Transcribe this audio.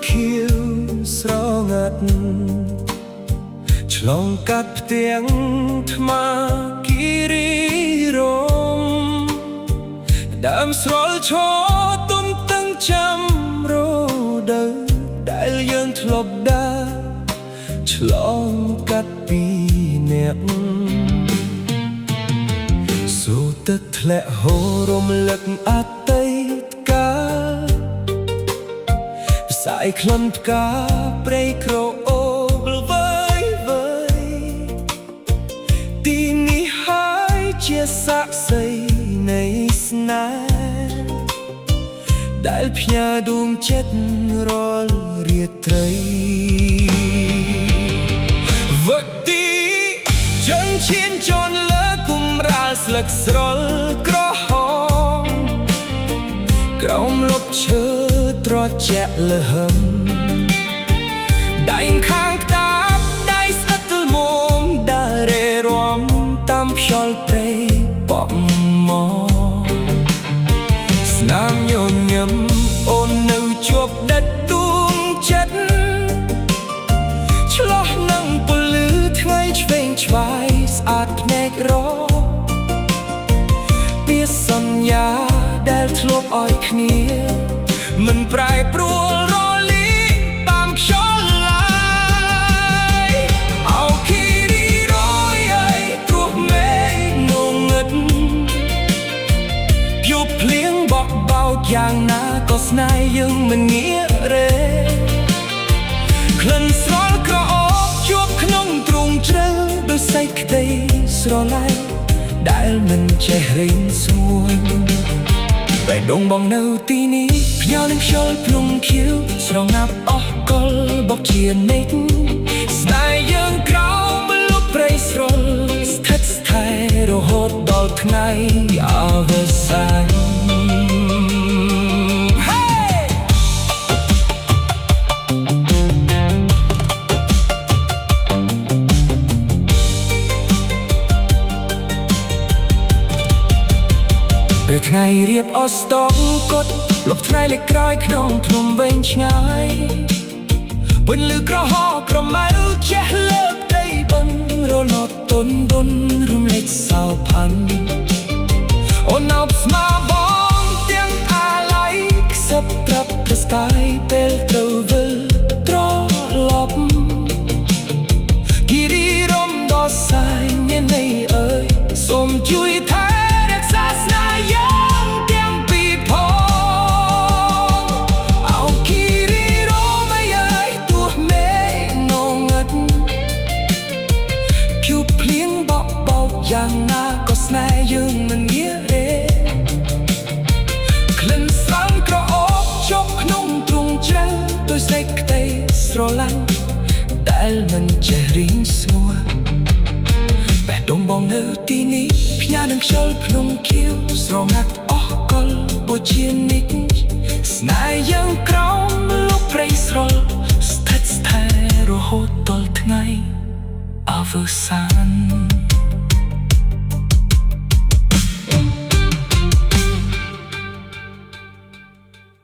ខៀវស្រងាត់ឆ្លងកាត់ផ្ទាំងថ្មគិរីរមដើមស្រល់ឈរទុំតឹងចាំរដូវដែលយើងធ្លាប់ដើរឆ្លងកាត់ពីអ្នកសូរទឹកធ្លាក់ហូររំលឹកអតីតកាលផ្សាយក្លិនផ្កាព្រៃក្រអូបវើយវើយទីនេះហើយជាសាក្សីនៃស្នេហ៍ដែលផ្ញើដួងចិត្តរាល់រាត្រីវឹកទីជើងឈានជន់លើគុំរាលស្លឹកស្រល់ក្រហមក្រោមលប់ឈើត្រជាក់លហឹមដៃខាងក្តាបដៃស្អិតល្មមដើររេរាំតាមខ្យល់ព្រៃបក់មកស្នាមញញឹមអូននៅជាប់ដិតដួងចិត្តឆ្លោះនឹងពលឺថ្ងៃឆ្វេងឆ្វាយស្អាតភ្នែករពាក្យសន្យាដែលធ្លាប់ឲ្យគ្នាមិនប្រែប្រួលរលីតាមខ្យល់ឡើយអោគិរីរយអើយព្រោះមេឃងងឹតព្យុះភ្លៀងបក់បោកយ៉ាងណាក៏ស្នេហ៍យើងមិនងាករេក្លិនស្រល់ក្រអូបជាប់ក្នុងទ្រូងជ្រៅដោយសេចក្តីស្រឡាញ់ដែលមិនចេះរីងស្ងួនបេះដូងបងនៅទីនេះផ្ញើនឹងខ្យល់ភ្នំខៀវស្រងាប់អស់កលបកជានិចស្នេហ៍យើងក្រោមលុបព្រៃស្រល់ស្ថិតស្ថេររហូតដល់ថ្ងៃអវសានពេលថ្ងៃរៀបអស្តងកត់លុបថ្ងៃលេខក្រោយក្នុងភ្នំវែងឆ្ងាយពន្លឺក្រហមក្រម៉ៅចេះលើកដីបឹងរលត់ទុនទុនរំលេចសោផាន់អូនអបស្មាបងទាំងអាឡ័យខ្សឹបត្រាប់ទៅស្កាយពេលត្រូវវិលត្រឡប់គិរីរំដោះសាយមានន័យអើយសូមជួយថែរក្សាស្នេហ៍យើងទាំងពីរផងអោគិរីរំអើយទោះមេឃងងឹតព្យុះភ្លៀងបក់បោកយ៉ាងណាក៏ស្នេហ៍យើងមិនងាករេក្លិនស្រង់ក្រអូបជាប់ក្នុងទ្រូងជ្រៅដោយសេចក្តីស្រឡាញ់ដែលមិនចេះរីងស្ងួរបេះដូងបងនៅទីនេះផ្ញើនឹងខ្យល់ភ្នំខៀវស្រងាត់អស់កលបូជានិចស្នេហ៍យើងក្រោមលុបព្រៃស្រល់ស្ថិតស្ថេររហូតដល់ថ្ងៃអវសាន